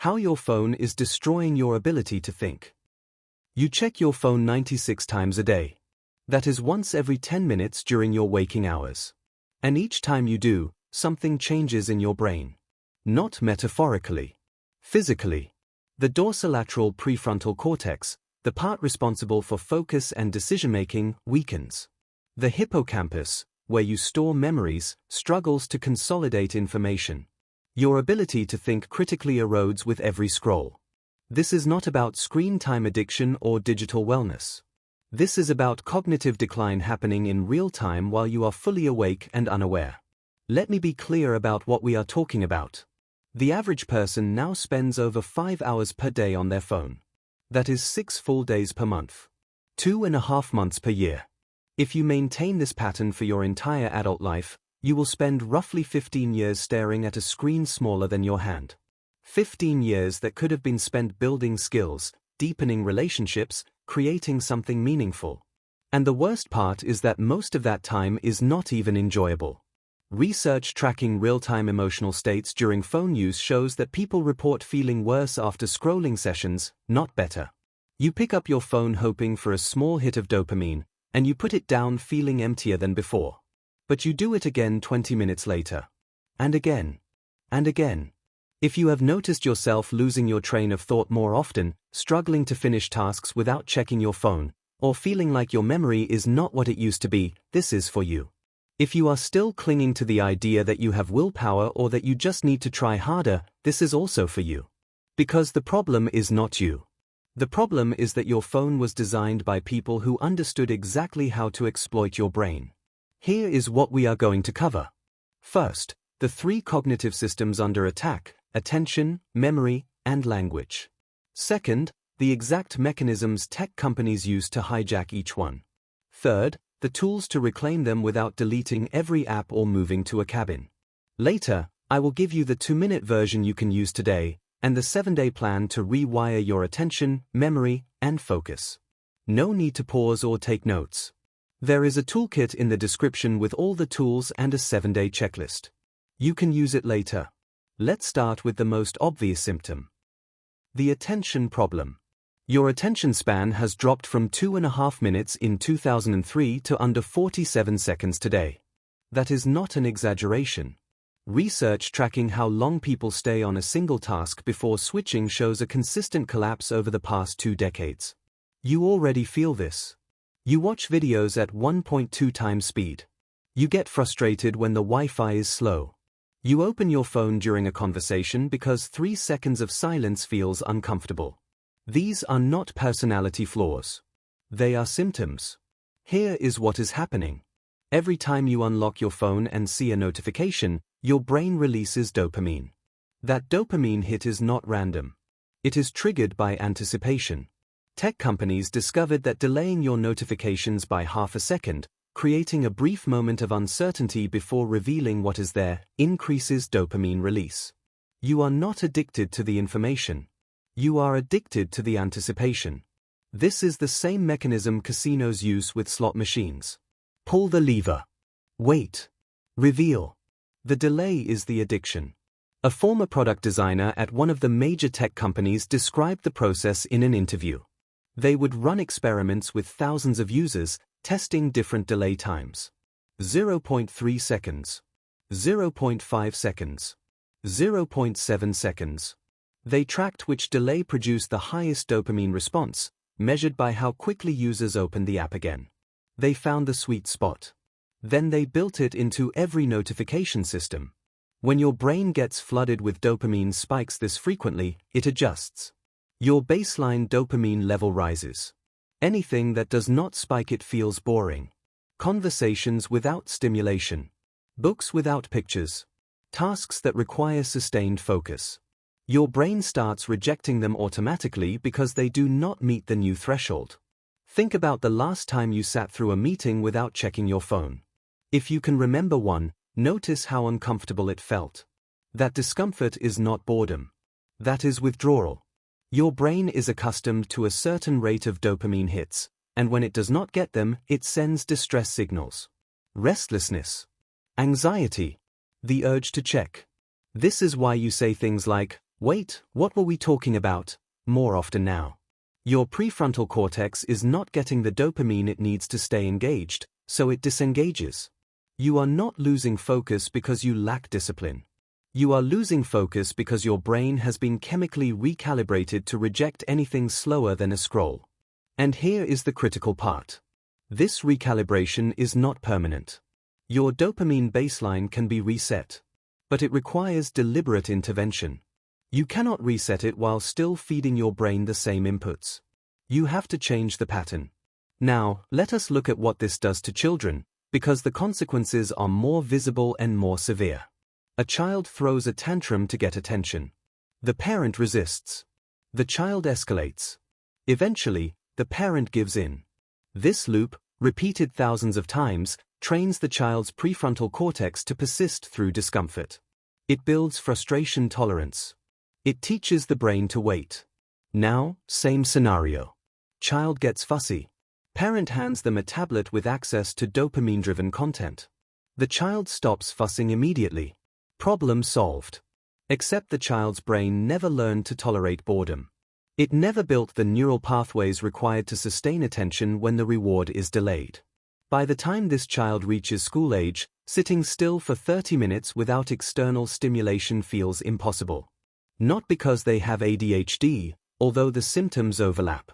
How your phone is destroying your ability to think. You check your phone 96 times a day. That is once every 10 minutes during your waking hours. And each time you do, something changes in your brain. Not metaphorically. Physically. The dorsolateral prefrontal cortex, the part responsible for focus and decision-making, weakens. The hippocampus, where you store memories, struggles to consolidate information. Your ability to think critically erodes with every scroll. This is not about screen time addiction or digital wellness. This is about cognitive decline happening in real time while you are fully awake and unaware. Let me be clear about what we are talking about. The average person now spends over 5 hours per day on their phone. That is 6 full days per month. 2.5 months per year. If you maintain this pattern for your entire adult life, you will spend roughly 15 years staring at a screen smaller than your hand. 15 years that could have been spent building skills, deepening relationships, creating something meaningful. And the worst part is that most of that time is not even enjoyable. Research tracking real-time emotional states during phone use shows that people report feeling worse after scrolling sessions, not better. You pick up your phone hoping for a small hit of dopamine, and you put it down feeling emptier than before. But you do it again 20 minutes later. And again. And again. If you have noticed yourself losing your train of thought more often, struggling to finish tasks without checking your phone, or feeling like your memory is not what it used to be, this is for you. If you are still clinging to the idea that you have willpower or that you just need to try harder, this is also for you. Because the problem is not you. The problem is that your phone was designed by people who understood exactly how to exploit your brain. Here is what we are going to cover. First, the 3 cognitive systems under attack: attention, memory, and language. Second, the exact mechanisms tech companies use to hijack each one. Third, the tools to reclaim them without deleting every app or moving to a cabin. Later, I will give you the 2-minute version you can use today, and the 7-day plan to rewire your attention, memory, and focus. No need to pause or take notes. There is a toolkit in the description with all the tools and a 7-day checklist. You can use it later. Let's start with the most obvious symptom. The attention problem. Your attention span has dropped from 2.5 minutes in 2003 to under 47 seconds today. That is not an exaggeration. Research tracking how long people stay on a single task before switching shows a consistent collapse over the past 2 decades. You already feel this. You watch videos at 1.2 times speed. You get frustrated when the Wi-Fi is slow. You open your phone during a conversation because 3 seconds of silence feels uncomfortable. These are not personality flaws. They are symptoms. Here is what is happening. Every time you unlock your phone and see a notification, your brain releases dopamine. That dopamine hit is not random. It is triggered by anticipation. Tech companies discovered that delaying your notifications by half a second, creating a brief moment of uncertainty before revealing what is there, increases dopamine release. You are not addicted to the information. You are addicted to the anticipation. This is the same mechanism casinos use with slot machines. Pull the lever. Wait. Reveal. The delay is the addiction. A former product designer at one of the major tech companies described the process in an interview. They would run experiments with thousands of users, testing different delay times. 0.3 seconds. 0.5 seconds. 0.7 seconds. They tracked which delay produced the highest dopamine response, measured by how quickly users opened the app again. They found the sweet spot. Then they built it into every notification system. When your brain gets flooded with dopamine spikes this frequently, it adjusts. Your baseline dopamine level rises. Anything that does not spike it feels boring. Conversations without stimulation. Books without pictures. Tasks that require sustained focus. Your brain starts rejecting them automatically because they do not meet the new threshold. Think about the last time you sat through a meeting without checking your phone. If you can remember one, notice how uncomfortable it felt. That discomfort is not boredom. That is withdrawal. Your brain is accustomed to a certain rate of dopamine hits, and when it does not get them, it sends distress signals. Restlessness. Anxiety. The urge to check. This is why you say things like, Wait, what were we talking about? More often now. Your prefrontal cortex is not getting the dopamine it needs to stay engaged, so it disengages. You are not losing focus because you lack discipline. You are losing focus because your brain has been chemically recalibrated to reject anything slower than a scroll. And here is the critical part. This recalibration is not permanent. Your dopamine baseline can be reset, but it requires deliberate intervention. You cannot reset it while still feeding your brain the same inputs. You have to change the pattern. Now, let us look at what this does to children, because the consequences are more visible and more severe. A child throws a tantrum to get attention. The parent resists. The child escalates. Eventually, the parent gives in. This loop, repeated thousands of times, trains the child's prefrontal cortex to persist through discomfort. It builds frustration tolerance. It teaches the brain to wait. Now, same scenario. Child gets fussy. Parent hands them a tablet with access to dopamine-driven content. The child stops fussing immediately. Problem solved. Except the child's brain never learned to tolerate boredom. It never built the neural pathways required to sustain attention when the reward is delayed. By the time this child reaches school age, sitting still for 30 minutes without external stimulation feels impossible. Not because they have ADHD, although the symptoms overlap.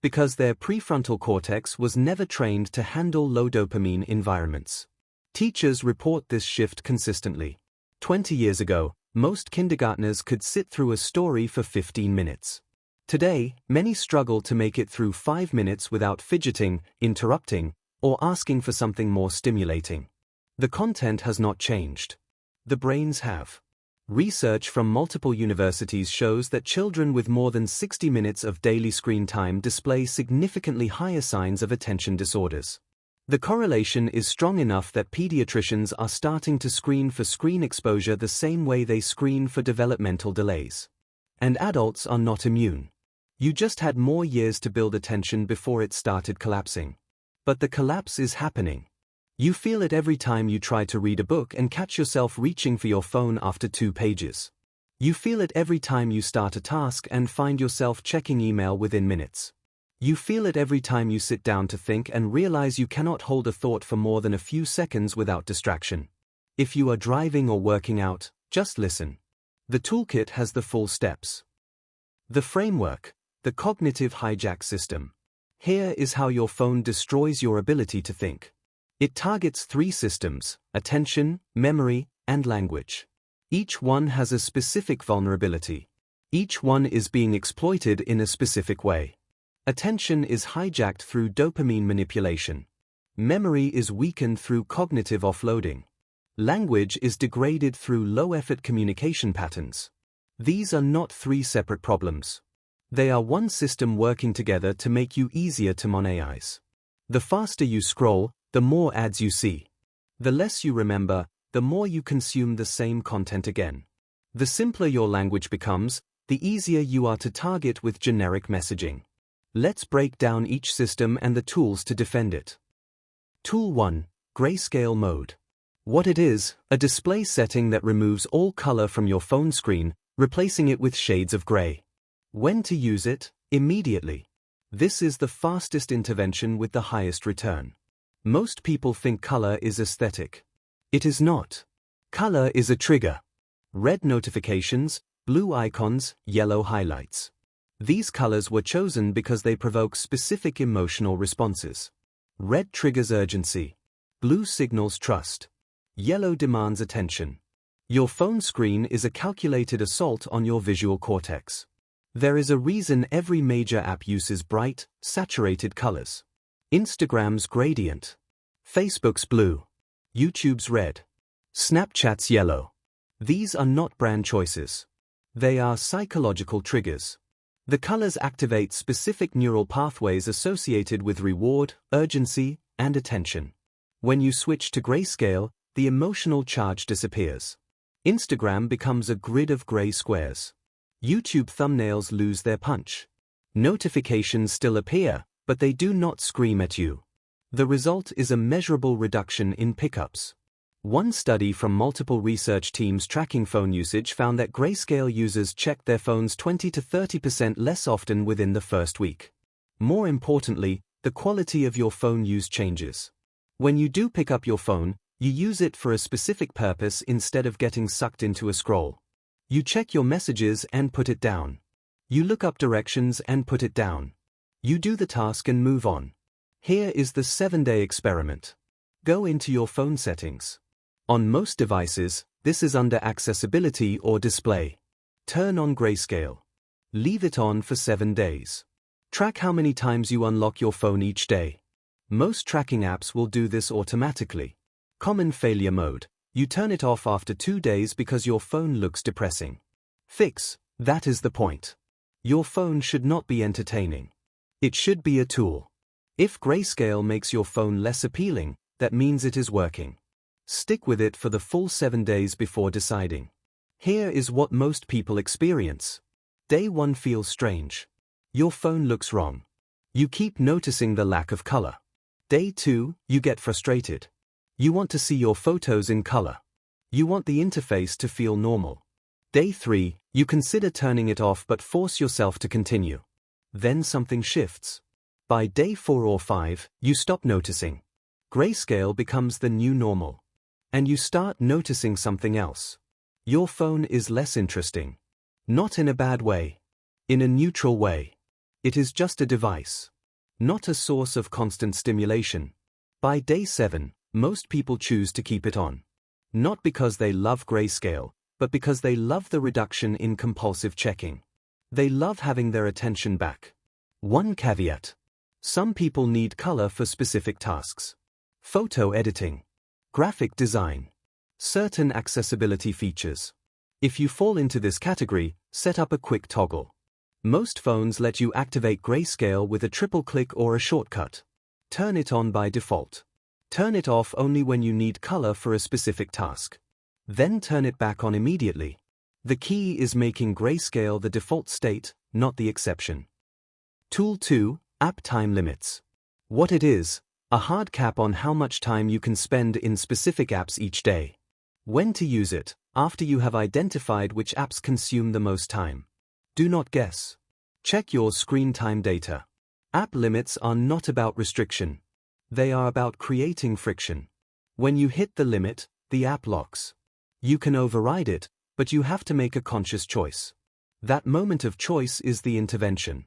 Because their prefrontal cortex was never trained to handle low dopamine environments. Teachers report this shift consistently. 20 years ago, most kindergartners could sit through a story for 15 minutes. Today, many struggle to make it through 5 minutes without fidgeting, interrupting, or asking for something more stimulating. The content has not changed. The brains have. Research from multiple universities shows that children with more than 60 minutes of daily screen time display significantly higher signs of attention disorders. The correlation is strong enough that pediatricians are starting to screen for screen exposure the same way they screen for developmental delays. And adults are not immune. You just had more years to build attention before it started collapsing. But the collapse is happening. You feel it every time you try to read a book and catch yourself reaching for your phone after 2 pages. You feel it every time you start a task and find yourself checking email within minutes. You feel it every time you sit down to think and realize you cannot hold a thought for more than a few seconds without distraction. If you are driving or working out, just listen. The toolkit has the full steps. The framework, the cognitive hijack system. Here is how your phone destroys your ability to think. It targets 3 systems: attention, memory, and language. Each one has a specific vulnerability. Each one is being exploited in a specific way. Attention is hijacked through dopamine manipulation. Memory is weakened through cognitive offloading. Language is degraded through low-effort communication patterns. These are not 3 separate problems. They are one system working together to make you easier to monetize. The faster you scroll, the more ads you see. The less you remember, the more you consume the same content again. The simpler your language becomes, the easier you are to target with generic messaging. Let's break down each system and the tools to defend it. Tool 1. Grayscale mode. What it is: a display setting that removes all color from your phone screen, replacing it with shades of gray. When to use it? Immediately. This is the fastest intervention with the highest return. Most people think color is aesthetic. It is not. Color is a trigger. Red notifications, blue icons, yellow highlights. These colors were chosen because they provoke specific emotional responses. Red triggers urgency. Blue signals trust. Yellow demands attention. Your phone screen is a calculated assault on your visual cortex. There is a reason every major app uses bright, saturated colors. Instagram's gradient. Facebook's blue. YouTube's red. Snapchat's yellow. These are not brand choices. They are psychological triggers. The colors activate specific neural pathways associated with reward, urgency, and attention. When you switch to grayscale, the emotional charge disappears. Instagram becomes a grid of gray squares. YouTube thumbnails lose their punch. Notifications still appear, but they do not scream at you. The result is a measurable reduction in pickups. One study from multiple research teams tracking phone usage found that Grayscale users checked their phones 20 to 30% less often within the first week. More importantly, the quality of your phone use changes. When you do pick up your phone, you use it for a specific purpose instead of getting sucked into a scroll. You check your messages and put it down. You look up directions and put it down. You do the task and move on. Here is the 7-day experiment. Go into your phone settings. On most devices, this is under Accessibility or Display. Turn on Grayscale. Leave it on for 7 days. Track how many times you unlock your phone each day. Most tracking apps will do this automatically. Common failure mode. You turn it off after 2 days because your phone looks depressing. Fix. That is the point. Your phone should not be entertaining. It should be a tool. If Grayscale makes your phone less appealing, that means it is working. Stick with it for the full 7 days before deciding. Here is what most people experience. Day 1 feels strange. Your phone looks wrong. You keep noticing the lack of color. Day 2, you get frustrated. You want to see your photos in color. You want the interface to feel normal. Day 3, you consider turning it off but force yourself to continue. Then something shifts. By day 4 or 5, you stop noticing. Grayscale becomes the new normal. And you start noticing something else. Your phone is less interesting. Not in a bad way. In a neutral way. It is just a device. Not a source of constant stimulation. By day 7, most people choose to keep it on. Not because they love Grayscale, but because they love the reduction in compulsive checking. They love having their attention back. One caveat. Some people need color for specific tasks. Photo editing. Graphic design. Certain accessibility features. If you fall into this category, set up a quick toggle. Most phones let you activate Grayscale with a triple click or a shortcut. Turn it on by default. Turn it off only when you need color for a specific task. Then turn it back on immediately. The key is making Grayscale the default state, not the exception. Tool 2, App Time Limits. What it is: a hard cap on how much time you can spend in specific apps each day. When to use it: after you have identified which apps consume the most time. Do not guess. Check your screen time data. App limits are not about restriction. They are about creating friction. When you hit the limit, the app locks. You can override it, but you have to make a conscious choice. That moment of choice is the intervention.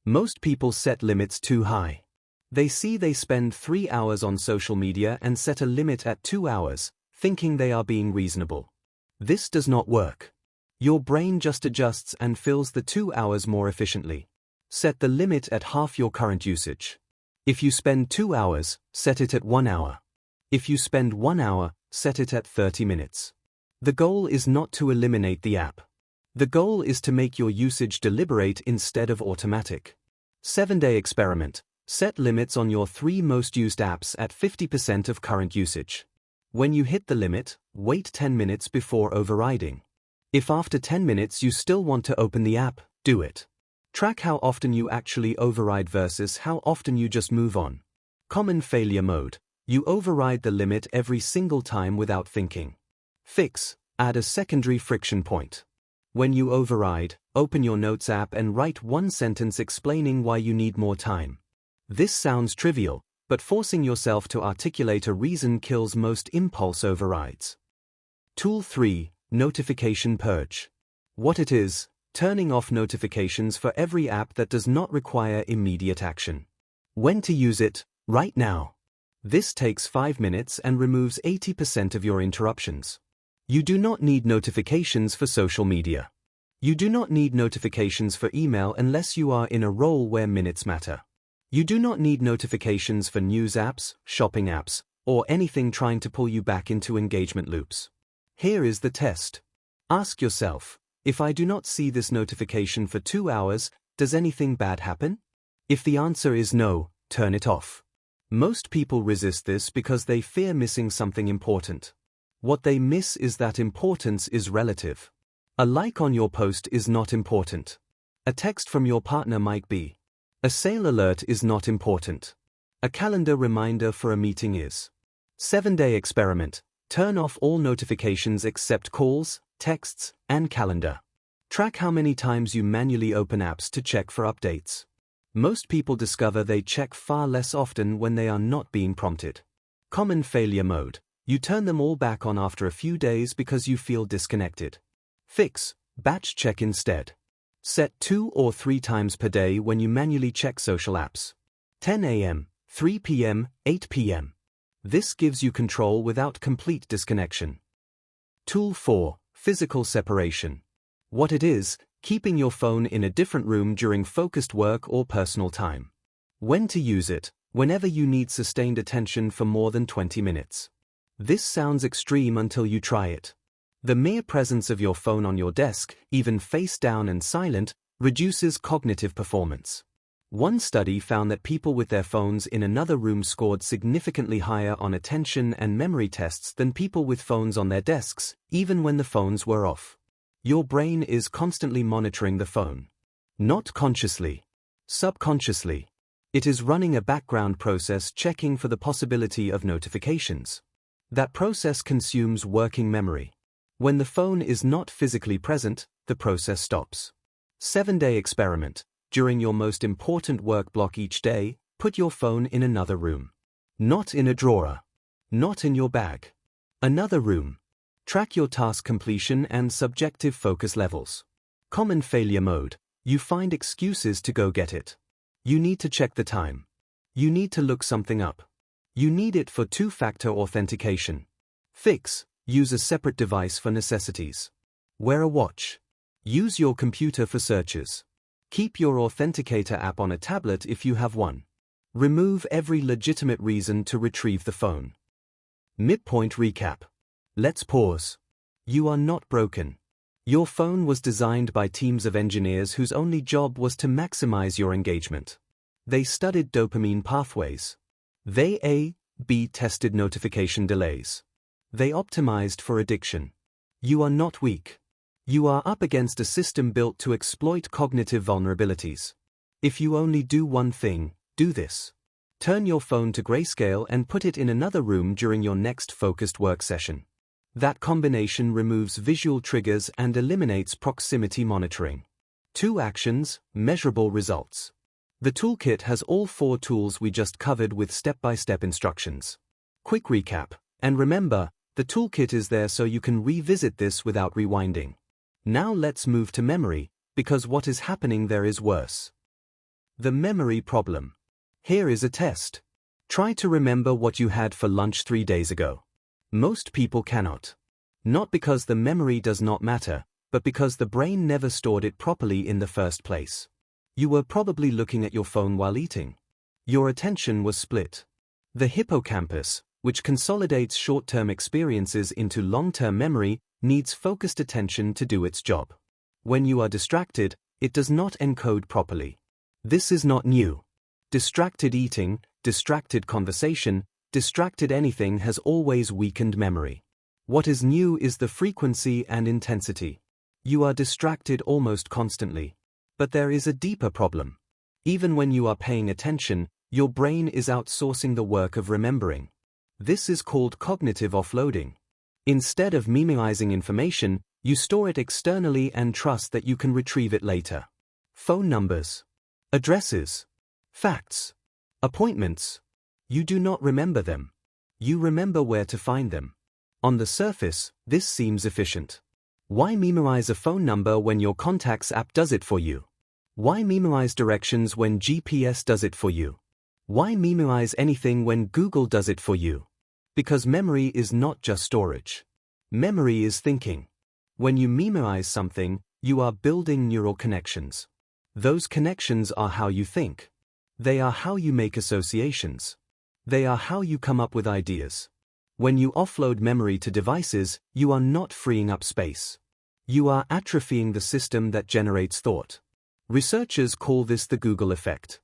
Most people set limits too high. They see they spend 3 hours on social media and set a limit at 2 hours, thinking they are being reasonable. This does not work. Your brain just adjusts and fills the 2 hours more efficiently. Set the limit at half your current usage. If you spend 2 hours, set it at 1 hour. If you spend 1 hour, set it at 30 minutes. The goal is not to eliminate the app. The goal is to make your usage deliberate instead of automatic. 7-day experiment. Set limits on your 3 most used apps at 50% of current usage. When you hit the limit, wait 10 minutes before overriding. If after 10 minutes you still want to open the app, do it. Track how often you actually override versus how often you just move on. Common failure mode. You override the limit every single time without thinking. Fix. Add a secondary friction point. When you override, open your Notes app and write 1 sentence explaining why you need more time. This sounds trivial, but forcing yourself to articulate a reason kills most impulse overrides. Tool 3, Notification Purge. What it is: turning off notifications for every app that does not require immediate action. When to use it: right now. This takes 5 minutes and removes 80% of your interruptions. You do not need notifications for social media. You do not need notifications for email unless you are in a role where minutes matter. You do not need notifications for news apps, shopping apps, or anything trying to pull you back into engagement loops. Here is the test. Ask yourself, if I do not see this notification for 2 hours, does anything bad happen? If the answer is no, turn it off. Most people resist this because they fear missing something important. What they miss is that importance is relative. A like on your post is not important. A text from your partner might be. A sale alert is not important. A calendar reminder for a meeting is. 7-day experiment. Turn off all notifications except calls, texts, and calendar. Track how many times you manually open apps to check for updates. Most people discover they check far less often when they are not being prompted. Common failure mode. You turn them all back on after a few days because you feel disconnected. Fix. Batch check instead. Set 2 or 3 times per day when you manually check social apps. 10 a.m., 3 p.m., 8 p.m. This gives you control without complete disconnection. Tool 4. Physical separation. What it is: keeping your phone in a different room during focused work or personal time. When to use it: whenever you need sustained attention for more than 20 minutes. This sounds extreme until you try it. The mere presence of your phone on your desk, even face down and silent, reduces cognitive performance. One study found that people with their phones in another room scored significantly higher on attention and memory tests than people with phones on their desks, even when the phones were off. Your brain is constantly monitoring the phone. Not consciously. Subconsciously. It is running a background process checking for the possibility of notifications. That process consumes working memory. When the phone is not physically present, the process stops. 7-day experiment. During your most important work block each day, put your phone in another room. Not in a drawer. Not in your bag. Another room. Track your task completion and subjective focus levels. Common failure mode. You find excuses to go get it. You need to check the time. You need to look something up. You need it for two-factor authentication. Fix. Use a separate device for necessities. Wear a watch. Use your computer for searches. Keep your authenticator app on a tablet if you have one. Remove every legitimate reason to retrieve the phone. Midpoint Recap. Let's pause. You are not broken. Your phone was designed by teams of engineers whose only job was to maximize your engagement. They studied dopamine pathways. They A/B tested notification delays. They optimized for addiction. You are not weak. You are up against a system built to exploit cognitive vulnerabilities. If you only do one thing, do this. Turn your phone to grayscale and put it in another room during your next focused work session. That combination removes visual triggers and eliminates proximity monitoring. 2 actions, measurable results. The toolkit has all 4 tools we just covered with step-by-step instructions. Quick recap. And remember, the toolkit is there so you can revisit this without rewinding. Now let's move to memory, because what is happening there is worse. The memory problem. Here is a test. Try to remember what you had for lunch 3 days ago. Most people cannot. Not because the memory does not matter, but because the brain never stored it properly in the first place. You were probably looking at your phone while eating. Your attention was split. The hippocampus, which consolidates short-term experiences into long-term memory, needs focused attention to do its job. When you are distracted, it does not encode properly. This is not new. Distracted eating, distracted conversation, distracted anything has always weakened memory. What is new is the frequency and intensity. You are distracted almost constantly. But there is a deeper problem. Even when you are paying attention, your brain is outsourcing the work of remembering. This is called cognitive offloading. Instead of memorizing information, you store it externally and trust that you can retrieve it later. Phone numbers, addresses, facts, appointments. You do not remember them. You remember where to find them. On the surface, this seems efficient. Why memorize a phone number when your contacts app does it for you? Why memorize directions when GPS does it for you? Why memorize anything when Google does it for you? Because memory is not just storage. Memory is thinking. When you memorize something, you are building neural connections. Those connections are how you think. They are how you make associations. They are how you come up with ideas. When you offload memory to devices, you are not freeing up space. You are atrophying the system that generates thought. Researchers call this the Google effect.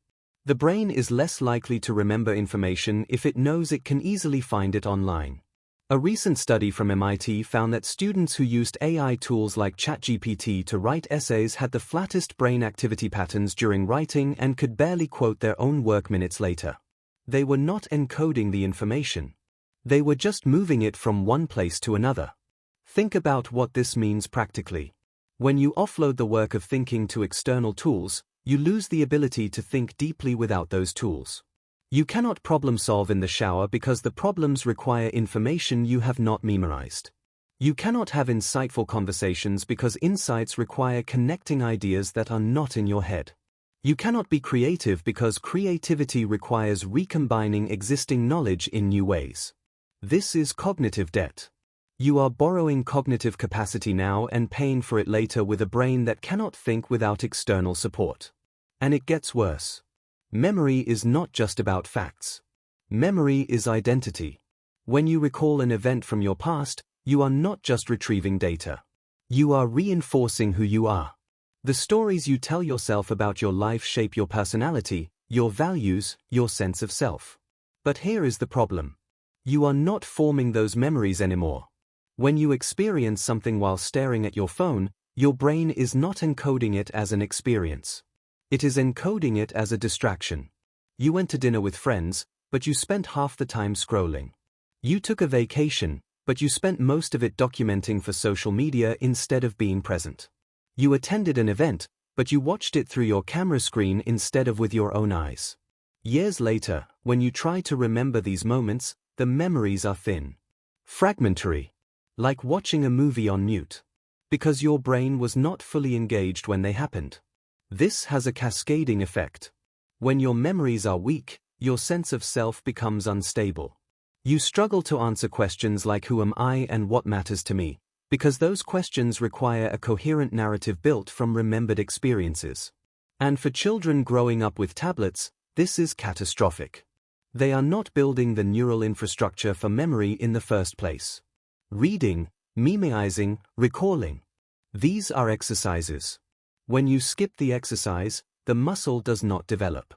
The brain is less likely to remember information if it knows it can easily find it online. A recent study from MIT found that students who used AI tools like ChatGPT to write essays had the flattest brain activity patterns during writing and could barely quote their own work minutes later. They were not encoding the information. They were just moving it from one place to another. Think about what this means practically. When you offload the work of thinking to external tools, you lose the ability to think deeply without those tools. You cannot problem solve in the shower because the problems require information you have not memorized. You cannot have insightful conversations because insights require connecting ideas that are not in your head. You cannot be creative because creativity requires recombining existing knowledge in new ways. This is cognitive debt. You are borrowing cognitive capacity now and paying for it later with a brain that cannot think without external support. And it gets worse. Memory is not just about facts. Memory is identity. When you recall an event from your past, you are not just retrieving data. You are reinforcing who you are. The stories you tell yourself about your life shape your personality, your values, your sense of self. But here is the problem. You are not forming those memories anymore. When you experience something while staring at your phone, your brain is not encoding it as an experience. It is encoding it as a distraction. You went to dinner with friends, but you spent half the time scrolling. You took a vacation, but you spent most of it documenting for social media instead of being present. You attended an event, but you watched it through your camera screen instead of with your own eyes. Years later, when you try to remember these moments, the memories are thin. Fragmentary. Like watching a movie on mute. Because your brain was not fully engaged when they happened. This has a cascading effect. When your memories are weak, your sense of self becomes unstable. You struggle to answer questions like who am I and what matters to me, because those questions require a coherent narrative built from remembered experiences. And for children growing up with tablets, this is catastrophic. They are not building the neural infrastructure for memory in the first place. Reading, memoizing, recalling. These are exercises. When you skip the exercise, the muscle does not develop.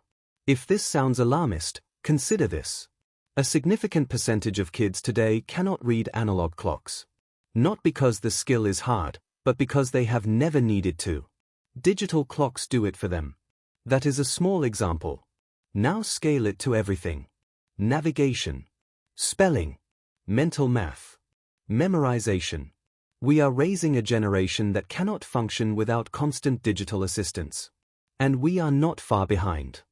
If this sounds alarmist, consider this. A significant percentage of kids today cannot read analog clocks. Not because the skill is hard, but because they have never needed to. Digital clocks do it for them. That is a small example. Now scale it to everything. Navigation. Spelling. Mental math. Memorization. We are raising a generation that cannot function without constant digital assistance. And we are not far behind.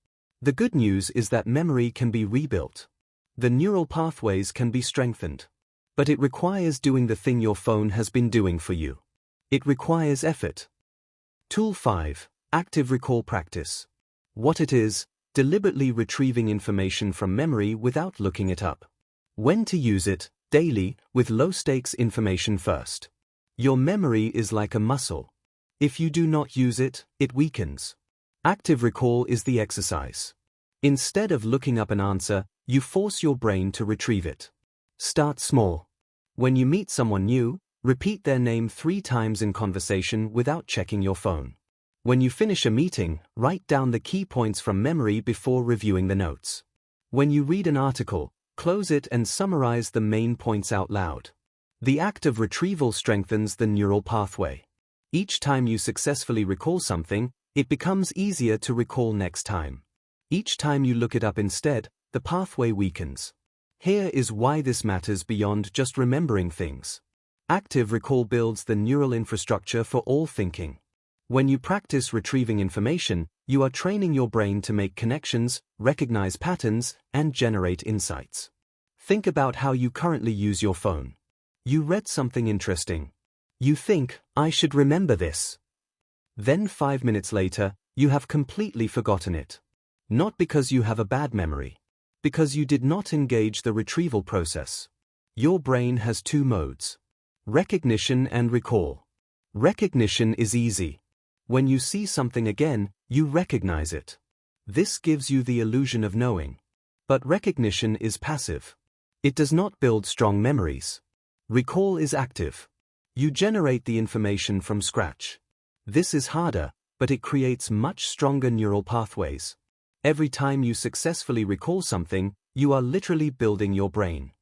The good news is that memory can be rebuilt. The neural pathways can be strengthened. But it requires doing the thing your phone has been doing for you. It requires effort. Tool 5. Active recall practice. What it is: deliberately retrieving information from memory without looking it up. When to use it: daily, with low-stakes information first. Your memory is like a muscle. If you do not use it, it weakens. Active recall is the exercise. Instead of looking up an answer, you force your brain to retrieve it. Start small. When you meet someone new, repeat their name 3 times in conversation without checking your phone. When you finish a meeting, write down the key points from memory before reviewing the notes. When you read an article, close it and summarize the main points out loud. The act of retrieval strengthens the neural pathway. Each time you successfully recall something, it becomes easier to recall next time. Each time you look it up instead, the pathway weakens. Here is why this matters beyond just remembering things. Active recall builds the neural infrastructure for all thinking. When you practice retrieving information, you are training your brain to make connections, recognize patterns, and generate insights. Think about how you currently use your phone. You read something interesting. You think, I should remember this. Then 5 minutes later, you have completely forgotten it. Not because you have a bad memory. Because you did not engage the retrieval process. Your brain has 2 modes. Recognition and recall. Recognition is easy. When you see something again, you recognize it. This gives you the illusion of knowing. But recognition is passive. It does not build strong memories. Recall is active. You generate the information from scratch. This is harder, but it creates much stronger neural pathways. Every time you successfully recall something, you are literally building your brain.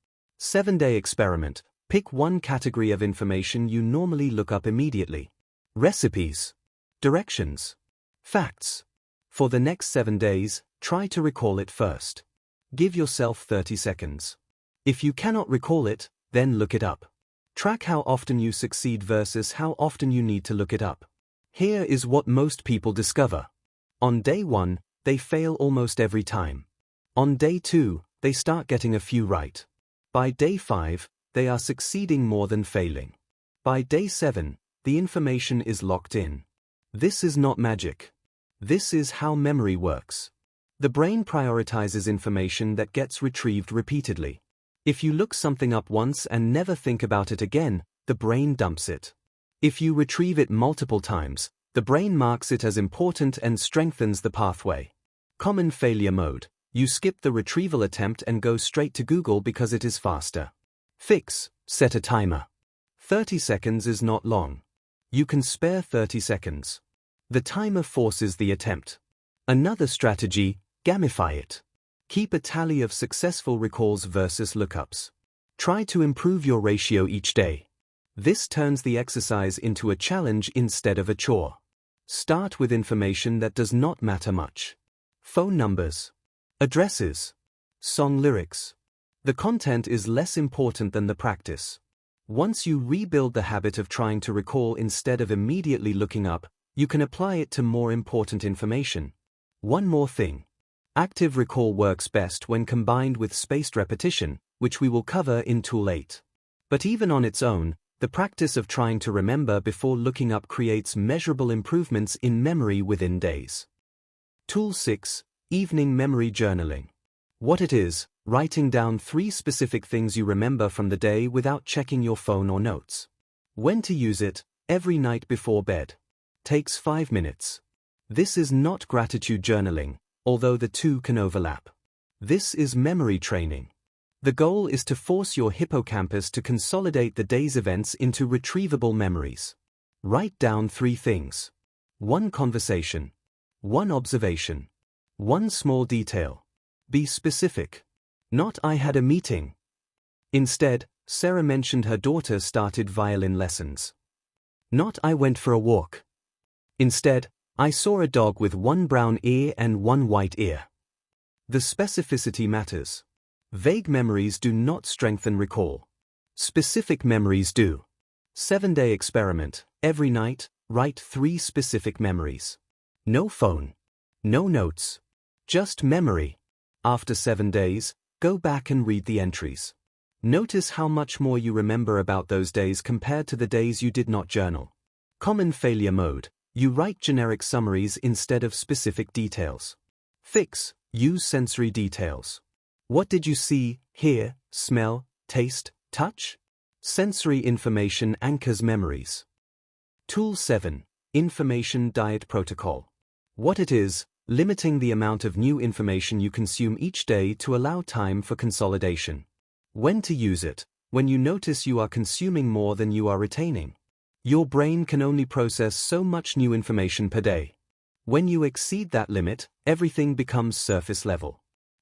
7-day experiment. Pick one category of information you normally look up immediately. Recipes. Directions. Facts. For the next 7 days, try to recall it first. Give yourself 30 seconds. If you cannot recall it, then look it up. Track how often you succeed versus how often you need to look it up. Here is what most people discover. On day 1, they fail almost every time. On day 2, they start getting a few right. By day 5, they are succeeding more than failing. By day 7, the information is locked in. This is not magic. This is how memory works. The brain prioritizes information that gets retrieved repeatedly. If you look something up once and never think about it again, the brain dumps it. If you retrieve it multiple times, the brain marks it as important and strengthens the pathway. Common failure mode. You skip the retrieval attempt and go straight to Google because it is faster. Fix. Set a timer. 30 seconds is not long. You can spare 30 seconds. The timer forces the attempt. Another strategy, gamify it. Keep a tally of successful recalls versus lookups. Try to improve your ratio each day. This turns the exercise into a challenge instead of a chore. Start with information that does not matter much. Phone numbers, addresses, song lyrics. The content is less important than the practice. Once you rebuild the habit of trying to recall instead of immediately looking up, you can apply it to more important information. One more thing. Active recall works best when combined with spaced repetition, which we will cover in Tool 8. But even on its own, the practice of trying to remember before looking up creates measurable improvements in memory within days. Tool 6, Evening Memory Journaling. What it is, writing down 3 specific things you remember from the day without checking your phone or notes. When to use it, every night before bed. Takes 5 minutes. This is not gratitude journaling, although the two can overlap. This is memory training. The goal is to force your hippocampus to consolidate the day's events into retrievable memories. Write down 3 things. 1 conversation. 1 observation. 1 small detail. Be specific. Not "I had a meeting." Instead, Sarah mentioned her daughter started violin lessons. Not "I went for a walk." Instead, "I saw a dog with 1 brown ear and 1 white ear." The specificity matters. Vague memories do not strengthen recall. Specific memories do. 7-day experiment. Every night, write 3 specific memories. No phone. No notes. Just memory. After 7 days, go back and read the entries. Notice how much more you remember about those days compared to the days you did not journal. Common failure mode. You write generic summaries instead of specific details. Fix. Use sensory details. What did you see, hear, smell, taste, touch? Sensory information anchors memories. Tool 7. Information Diet Protocol. What it is, limiting the amount of new information you consume each day to allow time for consolidation. When to use it, when you notice you are consuming more than you are retaining. Your brain can only process so much new information per day. When you exceed that limit, everything becomes surface level.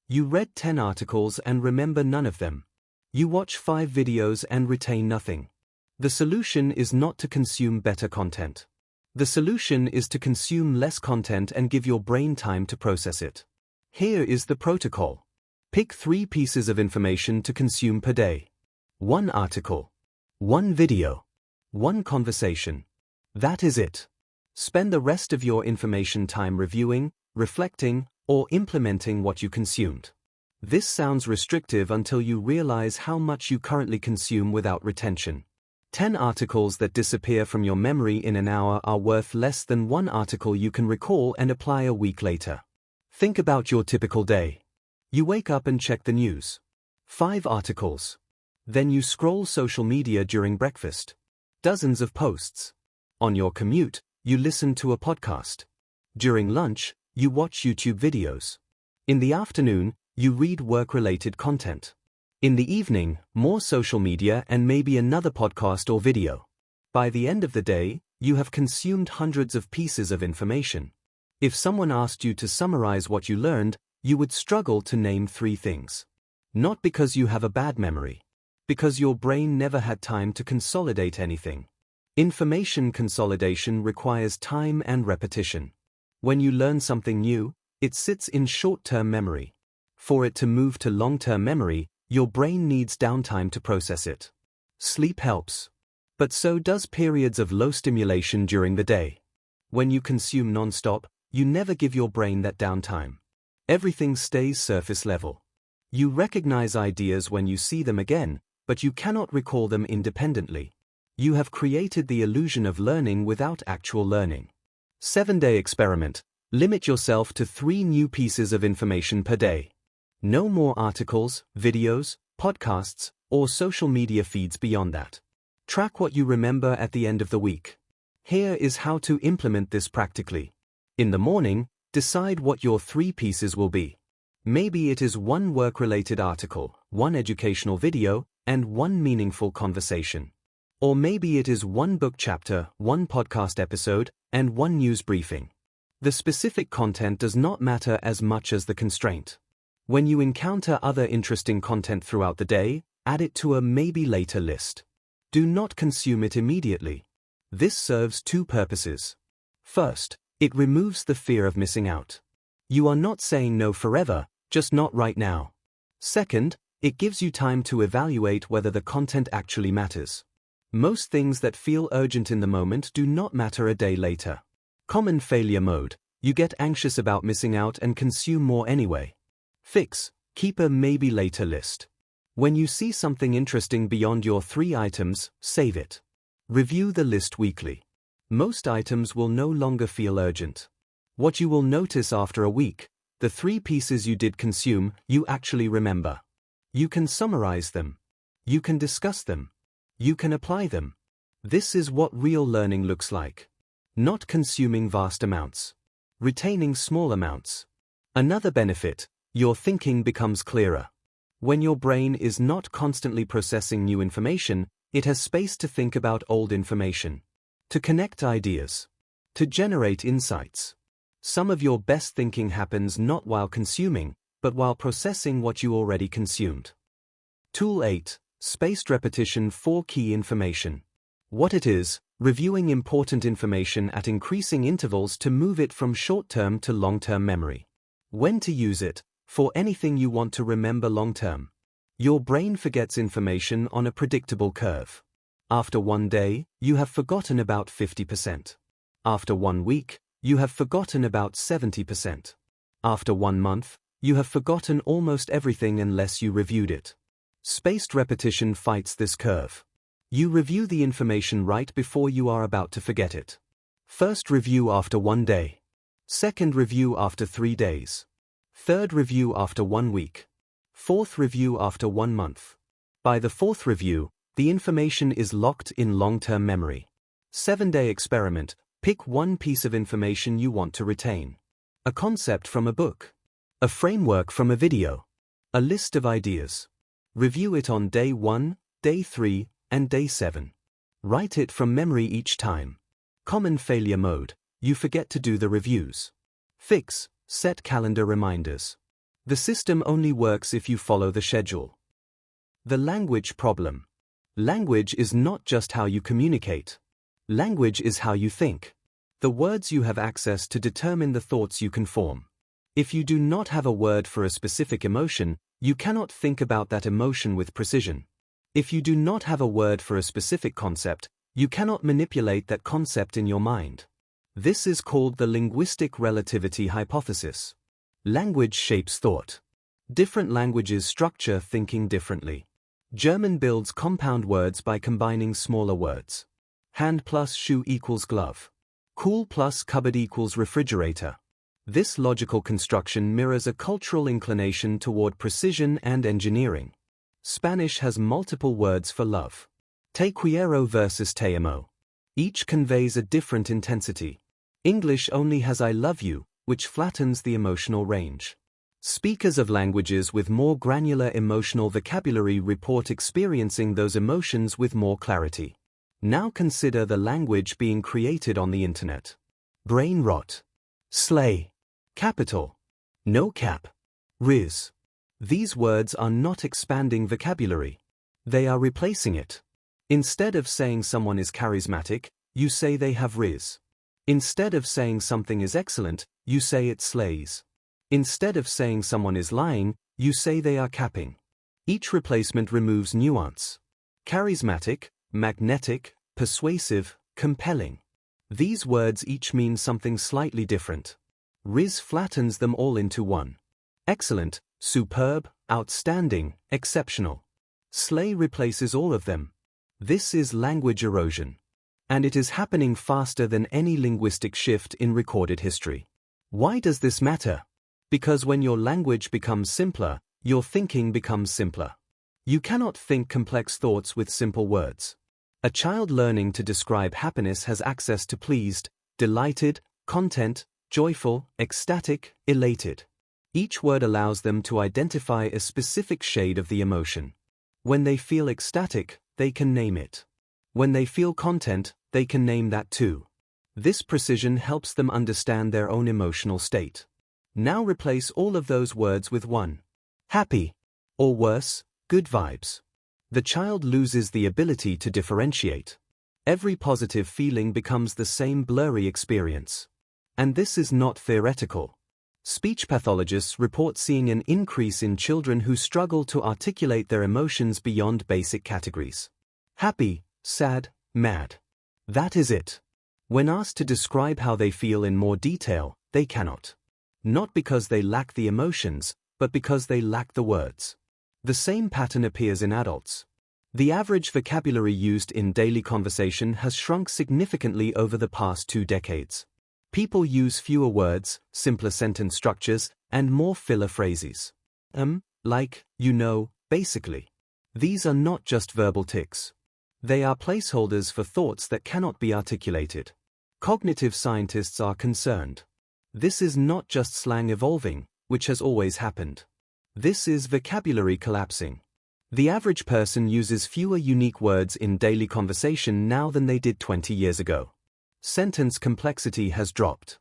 You read 10 articles and remember none of them. You watch 5 videos and retain nothing. The solution is not to consume better content. The solution is to consume less content and give your brain time to process it. Here is the protocol. Pick 3 pieces of information to consume per day. 1 article. 1 video. 1 conversation. That is it. Spend the rest of your information time reviewing, reflecting, or implementing what you consumed. This sounds restrictive until you realize how much you currently consume without retention. 10 articles that disappear from your memory in an hour are worth less than 1 article you can recall and apply a week later. Think about your typical day. You wake up and check the news. 5 articles. Then you scroll social media during breakfast. Dozens of posts. On your commute, you listen to a podcast. During lunch, you watch YouTube videos. In the afternoon, you read work-related content. In the evening, more social media and maybe another podcast or video. By the end of the day, you have consumed hundreds of pieces of information. If someone asked you to summarize what you learned, you would struggle to name 3 things. Not because you have a bad memory. Because your brain never had time to consolidate anything. Information consolidation requires time and repetition. When you learn something new, it sits in short-term memory. For it to move to long-term memory, Your brain needs downtime to process it. Sleep helps. But so does periods of low stimulation during the day. When you consume non-stop, you never give your brain that downtime. Everything stays surface level. You recognize ideas when you see them again, but you cannot recall them independently. You have created the illusion of learning without actual learning. 7-day experiment. Limit yourself to 3 new pieces of information per day. No more articles, videos, podcasts, or social media feeds beyond that. Track what you remember at the end of the week. Here is how to implement this practically. In the morning, decide what your 3 pieces will be. Maybe it is 1 work-related article, 1 educational video, and 1 meaningful conversation. Or maybe it is 1 book chapter, 1 podcast episode, and 1 news briefing. The specific content does not matter as much as the constraint. When you encounter other interesting content throughout the day, add it to a maybe later list. Do not consume it immediately. This serves 2 purposes. First, it removes the fear of missing out. You are not saying no forever, just not right now. Second, it gives you time to evaluate whether the content actually matters. Most things that feel urgent in the moment do not matter a day later. Common failure mode. You get anxious about missing out and consume more anyway. Fix. Keep a maybe later list. When you see something interesting beyond your 3 items, save it. Review the list weekly. Most items will no longer feel urgent. What you will notice after a week, the 3 pieces you did consume, you actually remember. You can summarize them. You can discuss them. You can apply them. This is what real learning looks like. Not consuming vast amounts. Retaining small amounts. Another benefit, your thinking becomes clearer. When your brain is not constantly processing new information, it has space to think about old information. To connect ideas. To generate insights. Some of your best thinking happens not while consuming, but while processing what you already consumed. Tool 8. Spaced repetition for key information. What it is, reviewing important information at increasing intervals to move it from short-term to long-term memory. When to use it, for anything you want to remember long-term. Your brain forgets information on a predictable curve. After 1 day, you have forgotten about 50%. After 1 week, you have forgotten about 70%. After 1 month, you have forgotten almost everything unless you reviewed it. Spaced repetition fights this curve. You review the information right before you are about to forget it. First review after 1 day. Second review after 3 days. Third review after 1 week. Fourth review after 1 month. By the 4th review, the information is locked in long-term memory. 7-day experiment. Pick 1 piece of information you want to retain. A concept from a book. A framework from a video. A list of ideas. Review it on day 1, day 3, and day 7. Write it from memory each time. Common failure mode. You forget to do the reviews. Fix. Set calendar reminders. The system only works if you follow the schedule. The language problem. Language is not just how you communicate. Language is how you think. The words you have access to determine the thoughts you can form. If you do not have a word for a specific emotion, you cannot think about that emotion with precision. If you do not have a word for a specific concept, you cannot manipulate that concept in your mind. This is called the linguistic relativity hypothesis. Language shapes thought. Different languages structure thinking differently. German builds compound words by combining smaller words. Hand plus shoe equals glove. Cool plus cupboard equals refrigerator. This logical construction mirrors a cultural inclination toward precision and engineering. Spanish has multiple words for love. Te quiero versus te amo. Each conveys a different intensity. English only has I love you, which flattens the emotional range. Speakers of languages with more granular emotional vocabulary report experiencing those emotions with more clarity. Now consider the language being created on the internet. Brain rot. Slay. Capital. No cap. Riz. These words are not expanding vocabulary. They are replacing it. Instead of saying someone is charismatic, you say they have riz. Instead of saying something is excellent, you say it slays. Instead of saying someone is lying, you say they are capping. Each replacement removes nuance. Charismatic, magnetic, persuasive, compelling. These words each mean something slightly different. Riz flattens them all into one. Excellent, superb, outstanding, exceptional. Slay replaces all of them. This is language erosion. And it is happening faster than any linguistic shift in recorded history. Why does this matter? Because when your language becomes simpler, your thinking becomes simpler. You cannot think complex thoughts with simple words. A child learning to describe happiness has access to pleased, delighted, content, joyful, ecstatic, elated. Each word allows them to identify a specific shade of the emotion. When they feel ecstatic, they can name it. When they feel content, they can name that too. This precision helps them understand their own emotional state. Now replace all of those words with one. Happy. Or worse, good vibes. The child loses the ability to differentiate. Every positive feeling becomes the same blurry experience. And this is not theoretical. Speech pathologists report seeing an increase in children who struggle to articulate their emotions beyond basic categories. Happy, sad, mad. That is it. When asked to describe how they feel in more detail, they cannot. Not because they lack the emotions, but because they lack the words. The same pattern appears in adults. The average vocabulary used in daily conversation has shrunk significantly over the past 2 decades. People use fewer words, simpler sentence structures, and more filler phrases. Like, you know, basically. These are not just verbal tics. They are placeholders for thoughts that cannot be articulated. Cognitive scientists are concerned. This is not just slang evolving, which has always happened. This is vocabulary collapsing. The average person uses fewer unique words in daily conversation now than they did 20 years ago. Sentence complexity has dropped.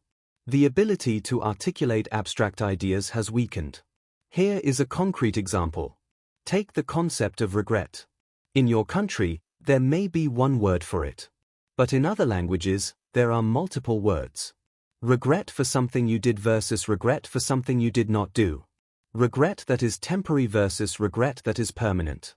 The ability to articulate abstract ideas has weakened. Here is a concrete example. Take the concept of regret. In your country, there may be one word for it. But in other languages, there are multiple words. Regret for something you did versus regret for something you did not do. Regret that is temporary versus regret that is permanent.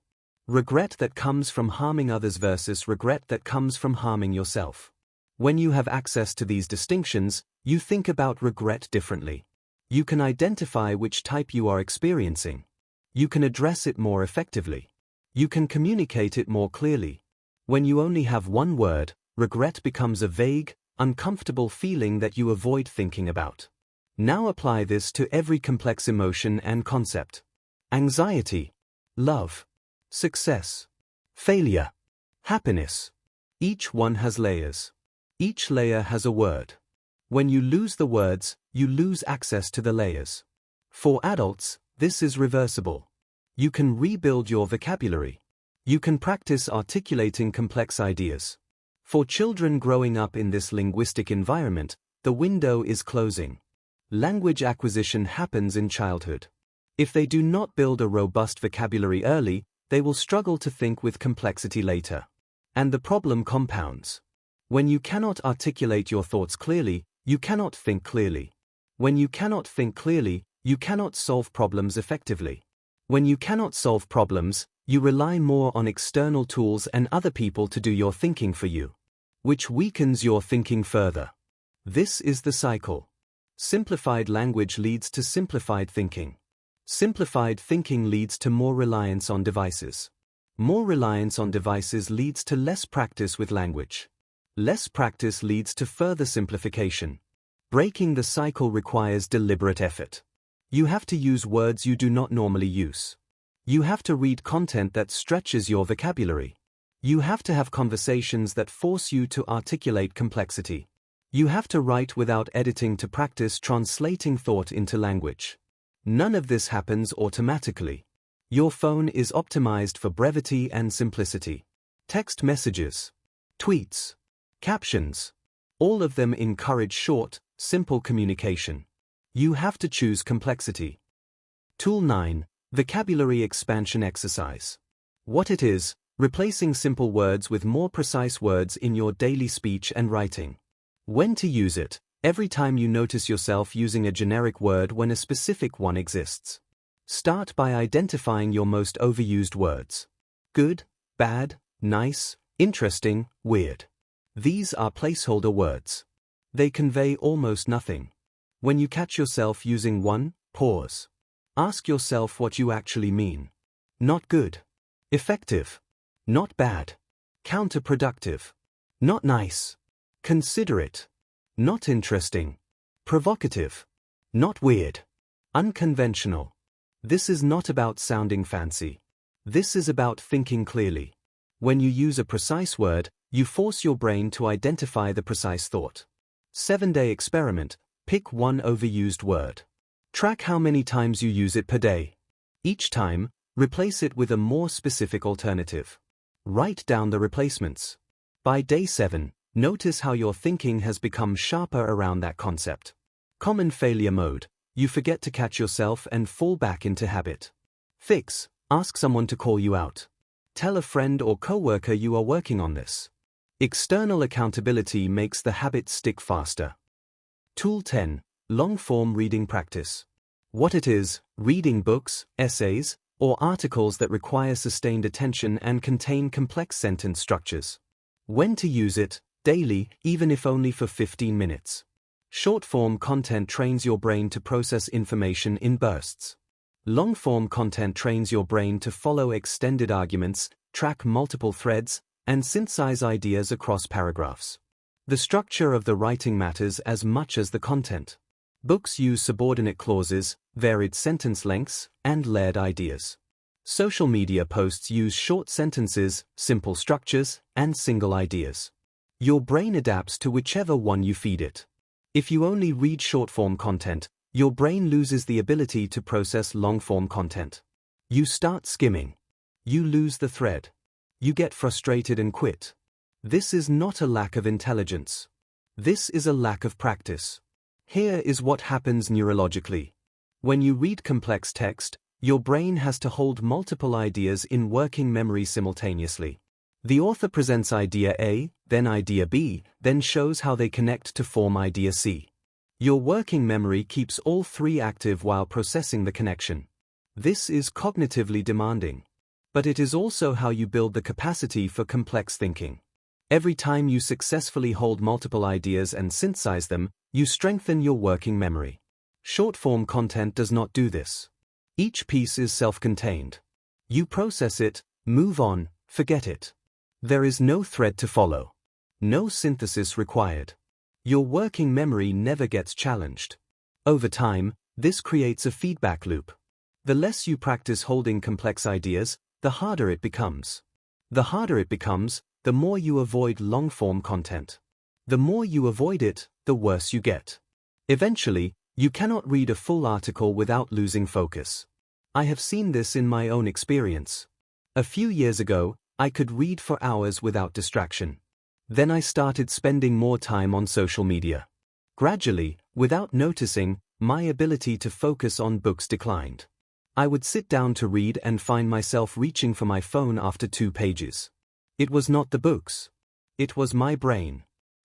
Regret that comes from harming others versus regret that comes from harming yourself. When you have access to these distinctions, you think about regret differently. You can identify which type you are experiencing. You can address it more effectively. You can communicate it more clearly. When you only have one word, regret becomes a vague, uncomfortable feeling that you avoid thinking about. Now apply this to every complex emotion and concept. Anxiety, love, success, failure, happiness. Each one has layers. Each layer has a word. When you lose the words, you lose access to the layers. For adults, this is reversible. You can rebuild your vocabulary. You can practice articulating complex ideas. For children growing up in this linguistic environment, the window is closing. Language acquisition happens in childhood. If they do not build a robust vocabulary early, they will struggle to think with complexity later. And the problem compounds. When you cannot articulate your thoughts clearly, you cannot think clearly. When you cannot think clearly, you cannot solve problems effectively. When you cannot solve problems, you rely more on external tools and other people to do your thinking for you, which weakens your thinking further. This is the cycle. Simplified language leads to simplified thinking. Simplified thinking leads to more reliance on devices. More reliance on devices leads to less practice with language. Less practice leads to further simplification. Breaking the cycle requires deliberate effort. You have to use words you do not normally use. You have to read content that stretches your vocabulary. You have to have conversations that force you to articulate complexity. You have to write without editing to practice translating thought into language. None of this happens automatically. Your phone is optimized for brevity and simplicity. Text messages, tweets, captions, all of them encourage short, simple communication. You have to choose complexity. Tool 9, Vocabulary Expansion Exercise. What it is, replacing simple words with more precise words in your daily speech and writing. When to use it, every time you notice yourself using a generic word when a specific one exists. Start by identifying your most overused words. Good, bad, nice, interesting, weird. These are placeholder words. They convey almost nothing. When you catch yourself using one, pause. Ask yourself what you actually mean. Not good. Effective. Not bad. Counterproductive. Not nice. Considerate. Not interesting. Provocative. Not weird. Unconventional. This is not about sounding fancy. This is about thinking clearly. When you use a precise word, you force your brain to identify the precise thought. 7-day experiment. Pick one overused word. Track how many times you use it per day. Each time, replace it with a more specific alternative. Write down the replacements. By day 7, notice how your thinking has become sharper around that concept. Common failure mode. You forget to catch yourself and fall back into habit. Fix. Ask someone to call you out. Tell a friend or coworker you are working on this. External accountability makes the habit stick faster. Tool 10. Long-form reading practice. What it is: reading books, essays, or articles that require sustained attention and contain complex sentence structures. When to use it: daily, even if only for 15 minutes. Short-form content trains your brain to process information in bursts. Long-form content trains your brain to follow extended arguments, track multiple threads, and synthesize ideas across paragraphs. The structure of the writing matters as much as the content. Books use subordinate clauses, varied sentence lengths, and layered ideas. Social media posts use short sentences, simple structures, and single ideas. Your brain adapts to whichever one you feed it. If you only read short-form content, your brain loses the ability to process long-form content. You start skimming. You lose the thread. You get frustrated and quit. This is not a lack of intelligence. This is a lack of practice. Here is what happens neurologically. When you read complex text, your brain has to hold multiple ideas in working memory simultaneously. The author presents idea A, then idea B, then shows how they connect to form idea C. Your working memory keeps all three active while processing the connection. This is cognitively demanding. But it is also how you build the capacity for complex thinking. Every time you successfully hold multiple ideas and synthesize them, you strengthen your working memory. Short-form content does not do this. Each piece is self-contained. You process it, move on, forget it. There is no thread to follow. No synthesis required. Your working memory never gets challenged. Over time, this creates a feedback loop. The less you practice holding complex ideas, the harder it becomes. The harder it becomes, the more you avoid long-form content. The more you avoid it, the worse you get. Eventually, you cannot read a full article without losing focus. I have seen this in my own experience. A few years ago, I could read for hours without distraction. Then I started spending more time on social media. Gradually, without noticing, my ability to focus on books declined. I would sit down to read and find myself reaching for my phone after 2 pages. It was not the books. It was my brain.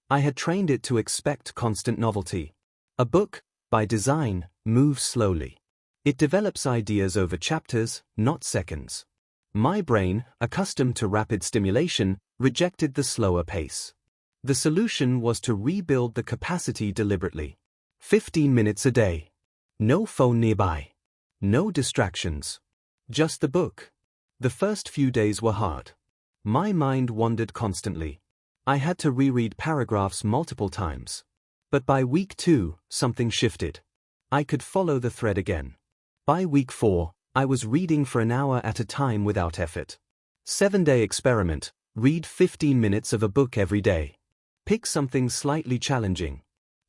I had trained it to expect constant novelty. A book, by design, moves slowly. It develops ideas over chapters, not seconds. My brain, accustomed to rapid stimulation, rejected the slower pace. The solution was to rebuild the capacity deliberately. 15 minutes a day. No phone nearby. No distractions. Just the book. The first few days were hard. My mind wandered constantly. I had to reread paragraphs multiple times. But by week 2, something shifted. I could follow the thread again. By week 4, I was reading for an hour at a time without effort. 7-day experiment: read 15 minutes of a book every day. Pick something slightly challenging.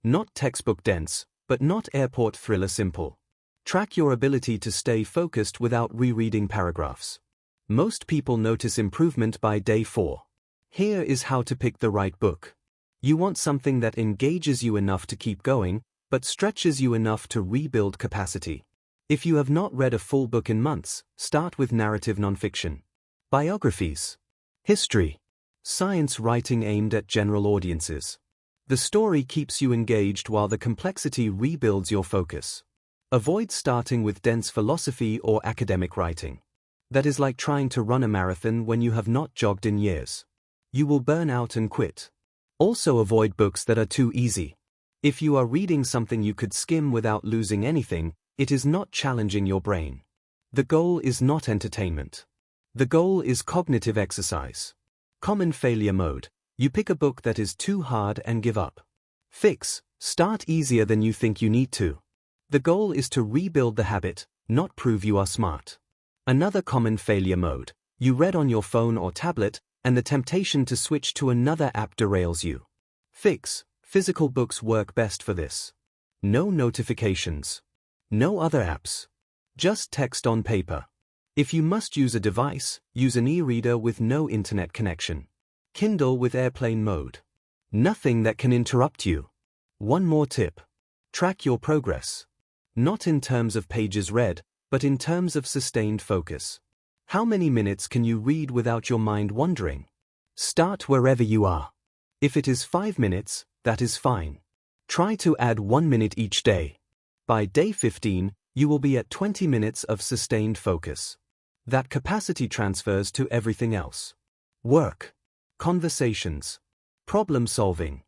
Not textbook dense, but not airport thriller simple. Track your ability to stay focused without rereading paragraphs. Most people notice improvement by day 4. Here is how to pick the right book. You want something that engages you enough to keep going, but stretches you enough to rebuild capacity. If you have not read a full book in months, start with narrative nonfiction. Biographies. History. Science writing aimed at general audiences. The story keeps you engaged while the complexity rebuilds your focus. Avoid starting with dense philosophy or academic writing. That is like trying to run a marathon when you have not jogged in years. You will burn out and quit. Also avoid books that are too easy. If you are reading something you could skim without losing anything, it is not challenging your brain. The goal is not entertainment. The goal is cognitive exercise. Common failure mode. You pick a book that is too hard and give up. Fix. Start easier than you think you need to. The goal is to rebuild the habit, not prove you are smart. Another common failure mode. You read on your phone or tablet, and the temptation to switch to another app derails you. Fix. Physical books work best for this. No notifications. No other apps. Just text on paper. If you must use a device, use an e-reader with no internet connection. Kindle with airplane mode. Nothing that can interrupt you. One more tip. Track your progress. Not in terms of pages read, but in terms of sustained focus. How many minutes can you read without your mind wandering? Start wherever you are. If it is 5 minutes, that is fine. Try to add 1 minute each day. By day 15, you will be at 20 minutes of sustained focus. That capacity transfers to everything else. Work. Conversations. Problem solving.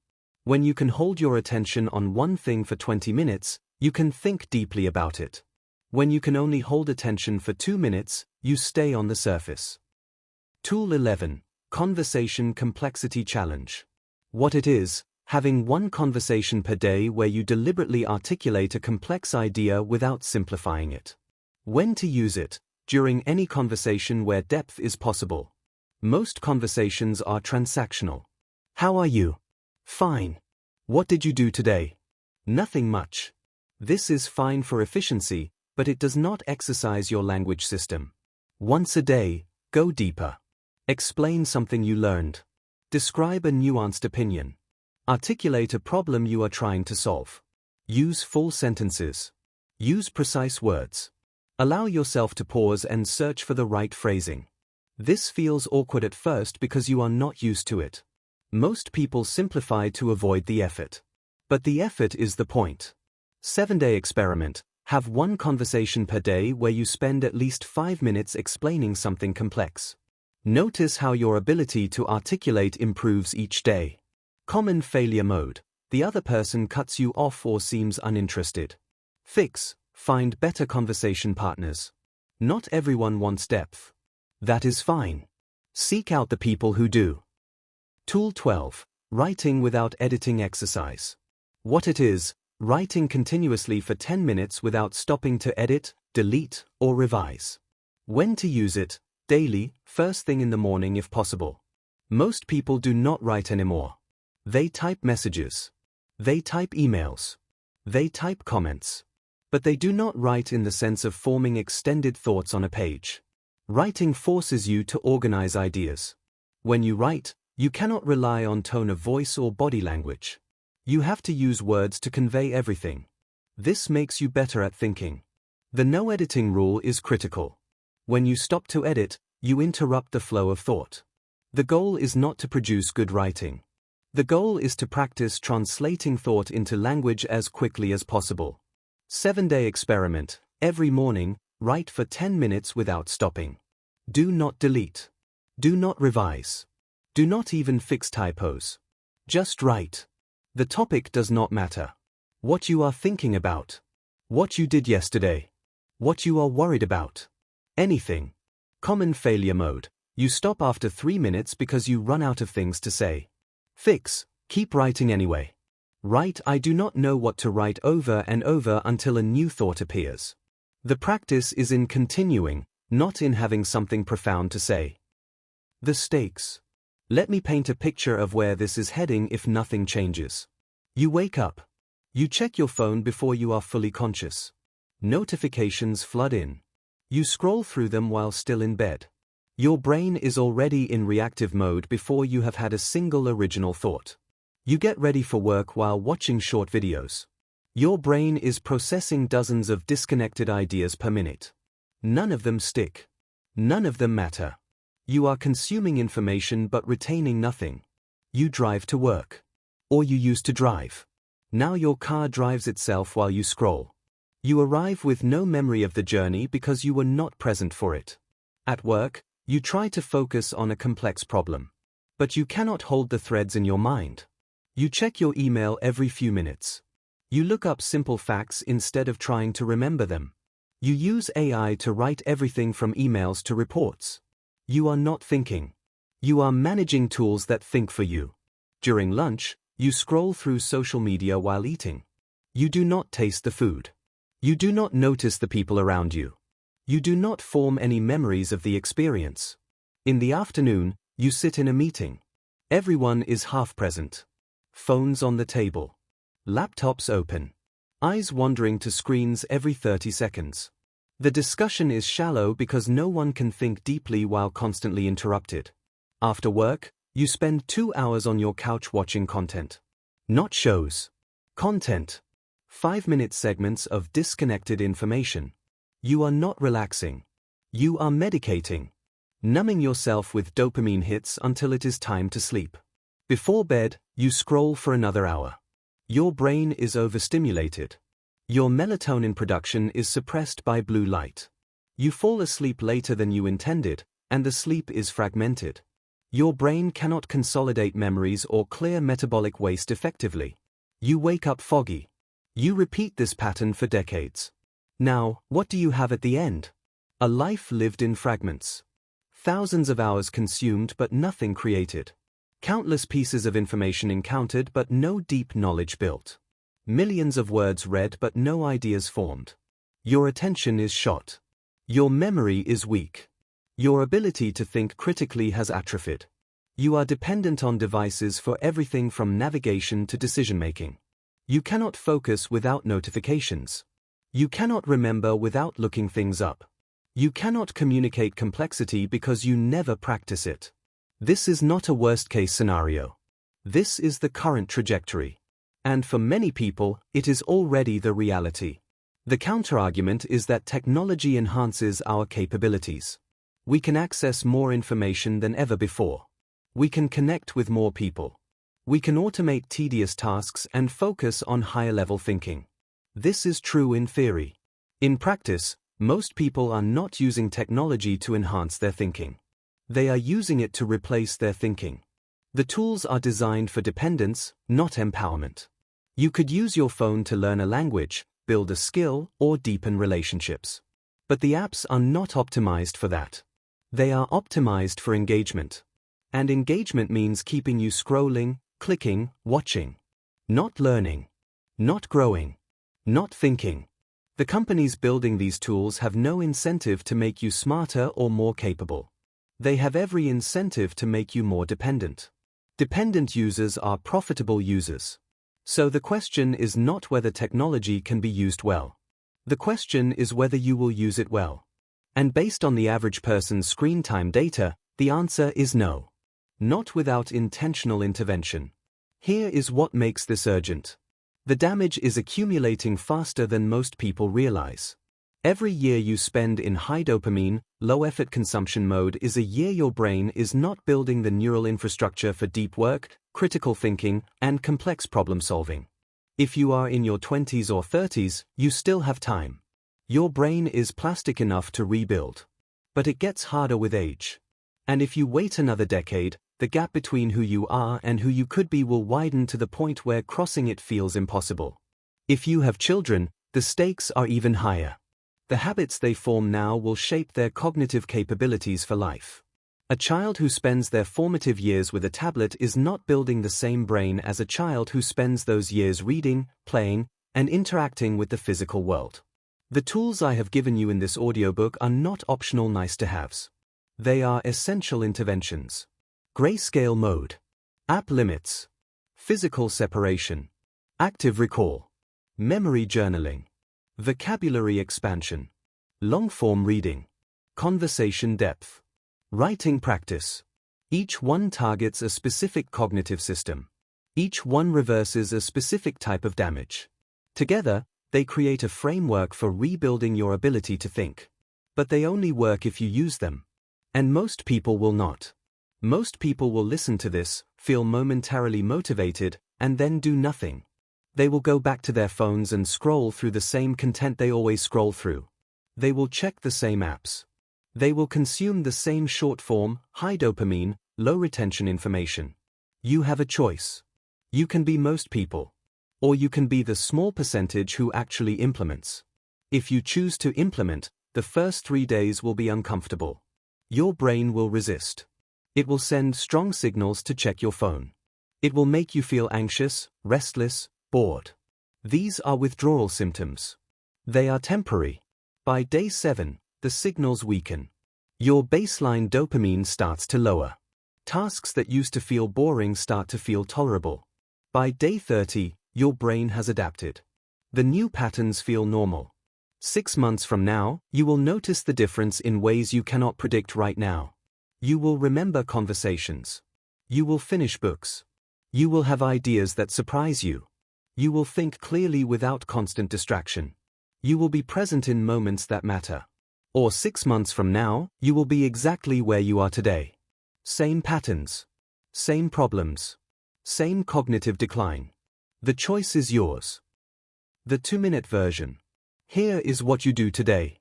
When you can hold your attention on one thing for 20 minutes, you can think deeply about it. When you can only hold attention for 2 minutes, you stay on the surface. Tool 11. Conversation Complexity Challenge. What it is: having one conversation per day where you deliberately articulate a complex idea without simplifying it. When to use it: during any conversation where depth is possible. Most conversations are transactional. How are you? Fine. What did you do today? Nothing much. This is fine for efficiency, but it does not exercise your language system. Once a day, go deeper. Explain something you learned. Describe a nuanced opinion. Articulate a problem you are trying to solve. Use full sentences. Use precise words. Allow yourself to pause and search for the right phrasing. This feels awkward at first because you are not used to it. Most people simplify to avoid the effort. But the effort is the point. 7-day experiment. Have one conversation per day where you spend at least 5 minutes explaining something complex. Notice how your ability to articulate improves each day. Common failure mode. The other person cuts you off or seems uninterested. Fix. Find better conversation partners. Not everyone wants depth. That is fine. Seek out the people who do. Tool 12. Writing without editing exercise. What it is: writing continuously for 10 minutes without stopping to edit, delete, or revise. When to use it: daily, first thing in the morning if possible. Most people do not write anymore. They type messages. They type emails. They type comments. But they do not write in the sense of forming extended thoughts on a page. Writing forces you to organize ideas. When you write, you cannot rely on tone of voice or body language. You have to use words to convey everything. This makes you better at thinking. The no editing rule is critical. When you stop to edit, you interrupt the flow of thought. The goal is not to produce good writing. The goal is to practice translating thought into language as quickly as possible. 7-day experiment. Every morning, write for 10 minutes without stopping. Do not delete. Do not revise. Do not even fix typos. Just write. The topic does not matter. What you are thinking about. What you did yesterday. What you are worried about. Anything. Common failure mode. You stop after 3 minutes because you run out of things to say. Fix. Keep writing anyway. Write "I do not know what to write" over and over until a new thought appears. The practice is in continuing, not in having something profound to say. The stakes. Let me paint a picture of where this is heading if nothing changes. You wake up. You check your phone before you are fully conscious. Notifications flood in. You scroll through them while still in bed. Your brain is already in reactive mode before you have had a single original thought. You get ready for work while watching short videos. Your brain is processing dozens of disconnected ideas per minute. None of them stick. None of them matter. You are consuming information but retaining nothing. You drive to work. Or you used to drive. Now your car drives itself while you scroll. You arrive with no memory of the journey because you were not present for it. At work, you try to focus on a complex problem. But you cannot hold the threads in your mind. You check your email every few minutes. You look up simple facts instead of trying to remember them. You use AI to write everything from emails to reports. You are not thinking. You are managing tools that think for you. During lunch, you scroll through social media while eating. You do not taste the food. You do not notice the people around you. You do not form any memories of the experience. In the afternoon, you sit in a meeting. Everyone is half present. Phones on the table. Laptops open. Eyes wandering to screens every 30 seconds. The discussion is shallow because no one can think deeply while constantly interrupted. After work, you spend 2 hours on your couch watching content. Not shows. Content. 5-minute segments of disconnected information. You are not relaxing. You are medicating. Numbing yourself with dopamine hits until it is time to sleep. Before bed, you scroll for another hour. Your brain is overstimulated. Your melatonin production is suppressed by blue light. You fall asleep later than you intended, and the sleep is fragmented. Your brain cannot consolidate memories or clear metabolic waste effectively. You wake up foggy. You repeat this pattern for decades. Now, what do you have at the end? A life lived in fragments. Thousands of hours consumed but nothing created. Countless pieces of information encountered but no deep knowledge built. Millions of words read but no ideas formed. Your attention is shot. Your memory is weak. Your ability to think critically has atrophied. You are dependent on devices for everything from navigation to decision-making. You cannot focus without notifications. You cannot remember without looking things up. You cannot communicate complexity because you never practice it. This is not a worst-case scenario. This is the current trajectory. And for many people, it is already the reality. The counterargument is that technology enhances our capabilities. We can access more information than ever before. We can connect with more people. We can automate tedious tasks and focus on higher-level thinking. This is true in theory. In practice, most people are not using technology to enhance their thinking. They are using it to replace their thinking. The tools are designed for dependence, not empowerment. You could use your phone to learn a language, build a skill, or deepen relationships. But the apps are not optimized for that. They are optimized for engagement. And engagement means keeping you scrolling, clicking, watching. Not learning. Not growing. Not thinking. The companies building these tools have no incentive to make you smarter or more capable. They have every incentive to make you more dependent. Dependent users are profitable users. So the question is not whether technology can be used well. The question is whether you will use it well. And based on the average person's screen time data, the answer is no. Not without intentional intervention. Here is what makes this urgent. The damage is accumulating faster than most people realize. Every year you spend in high dopamine, low-effort consumption mode is a year your brain is not building the neural infrastructure for deep work, critical thinking, and complex problem-solving. If you are in your 20s or 30s, you still have time. Your brain is plastic enough to rebuild. But it gets harder with age. And if you wait another decade, the gap between who you are and who you could be will widen to the point where crossing it feels impossible. If you have children, the stakes are even higher. The habits they form now will shape their cognitive capabilities for life. A child who spends their formative years with a tablet is not building the same brain as a child who spends those years reading, playing, and interacting with the physical world. The tools I have given you in this audiobook are not optional nice-to-haves. They are essential interventions. Grayscale mode. App limits. Physical separation. Active recall. Memory journaling. Vocabulary expansion. Long-form reading. Conversation depth. Writing practice. Each one targets a specific cognitive system. Each one reverses a specific type of damage. Together, they create a framework for rebuilding your ability to think. But they only work if you use them. And most people will not. Most people will listen to this, feel momentarily motivated, and then do nothing. They will go back to their phones and scroll through the same content they always scroll through. They will check the same apps. They will consume the same short-form, high dopamine, low retention information. You have a choice. You can be most people. Or you can be the small percentage who actually implements. If you choose to implement, the first 3 days will be uncomfortable. Your brain will resist. It will send strong signals to check your phone. It will make you feel anxious, restless, bored. These are withdrawal symptoms. They are temporary. By day 7, the signals weaken. Your baseline dopamine starts to lower. Tasks that used to feel boring start to feel tolerable. By day 30, your brain has adapted. The new patterns feel normal. 6 months from now, you will notice the difference in ways you cannot predict right now. You will remember conversations. You will finish books. You will have ideas that surprise you. You will think clearly without constant distraction. You will be present in moments that matter. Or 6 months from now, you will be exactly where you are today. Same patterns. Same problems. Same cognitive decline. The choice is yours. The 2-minute version. Here is what you do today.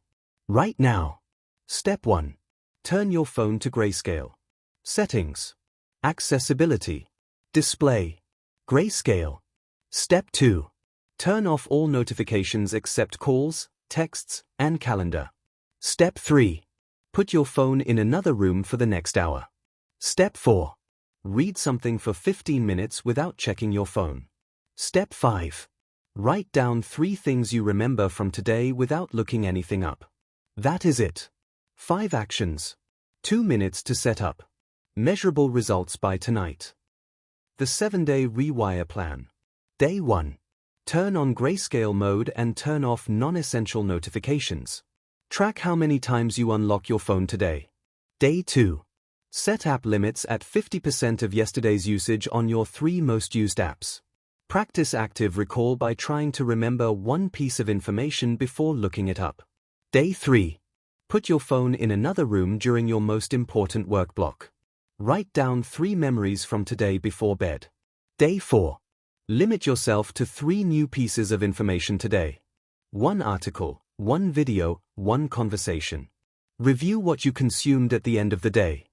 Right now. Step 1. Turn your phone to Grayscale. Settings. Accessibility. Display. Grayscale. Step 2. Turn off all notifications except calls, texts, and calendar. Step 3. Put your phone in another room for the next hour. Step 4. Read something for 15 minutes without checking your phone. Step 5. Write down 3 things you remember from today without looking anything up. That is it. 5 actions. 2 minutes to set up. Measurable results by tonight. The 7-day Rewire Plan. Day 1. Turn on Grayscale mode and turn off non-essential notifications. Track how many times you unlock your phone today. Day 2. Set app limits at 50% of yesterday's usage on your 3 most used apps. Practice active recall by trying to remember one piece of information before looking it up. Day 3. Put your phone in another room during your most important work block. Write down 3 memories from today before bed. Day 4. Limit yourself to 3 new pieces of information today. 1 article, 1 video, 1 conversation. Review what you consumed at the end of the day.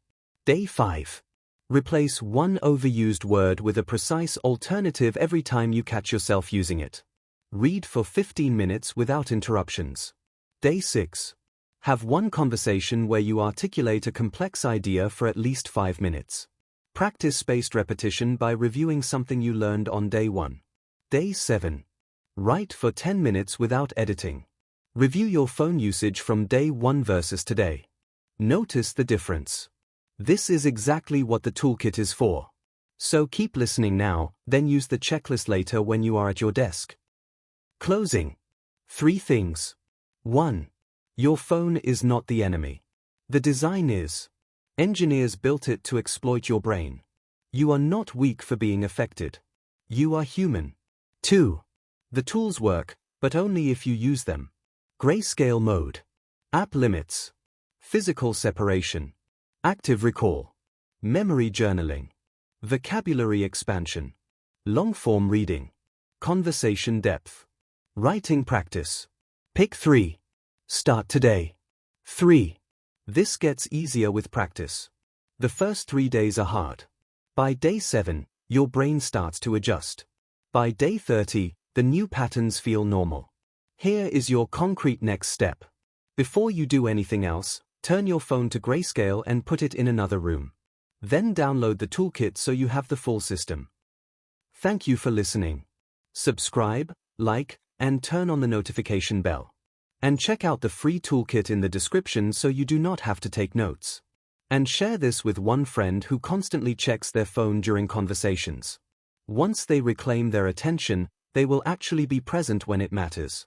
Day 5. Replace one overused word with a precise alternative every time you catch yourself using it. Read for 15 minutes without interruptions. Day 6. Have one conversation where you articulate a complex idea for at least 5 minutes. Practice spaced repetition by reviewing something you learned on day 1. Day 7. Write for 10 minutes without editing. Review your phone usage from day 1 versus today. Notice the difference. This is exactly what the toolkit is for. So keep listening now, then use the checklist later when you are at your desk. Closing. 3 things. 1. Your phone is not the enemy. The design is. Engineers built it to exploit your brain. You are not weak for being affected. You are human. 2. The tools work, but only if you use them. Grayscale mode. App limits. Physical separation. Active recall. Memory journaling. Vocabulary expansion. Long-form reading. Conversation depth. Writing practice. Pick 3. Start today. 3. This gets easier with practice. The first 3 days are hard. By day 7, your brain starts to adjust. By day 30, the new patterns feel normal. Here is your concrete next step. Before you do anything else, turn your phone to Grayscale and put it in another room. Then download the toolkit so you have the full system. Thank you for listening. Subscribe, like, and turn on the notification bell. And check out the free toolkit in the description so you do not have to take notes. And share this with one friend who constantly checks their phone during conversations. Once they reclaim their attention, they will actually be present when it matters.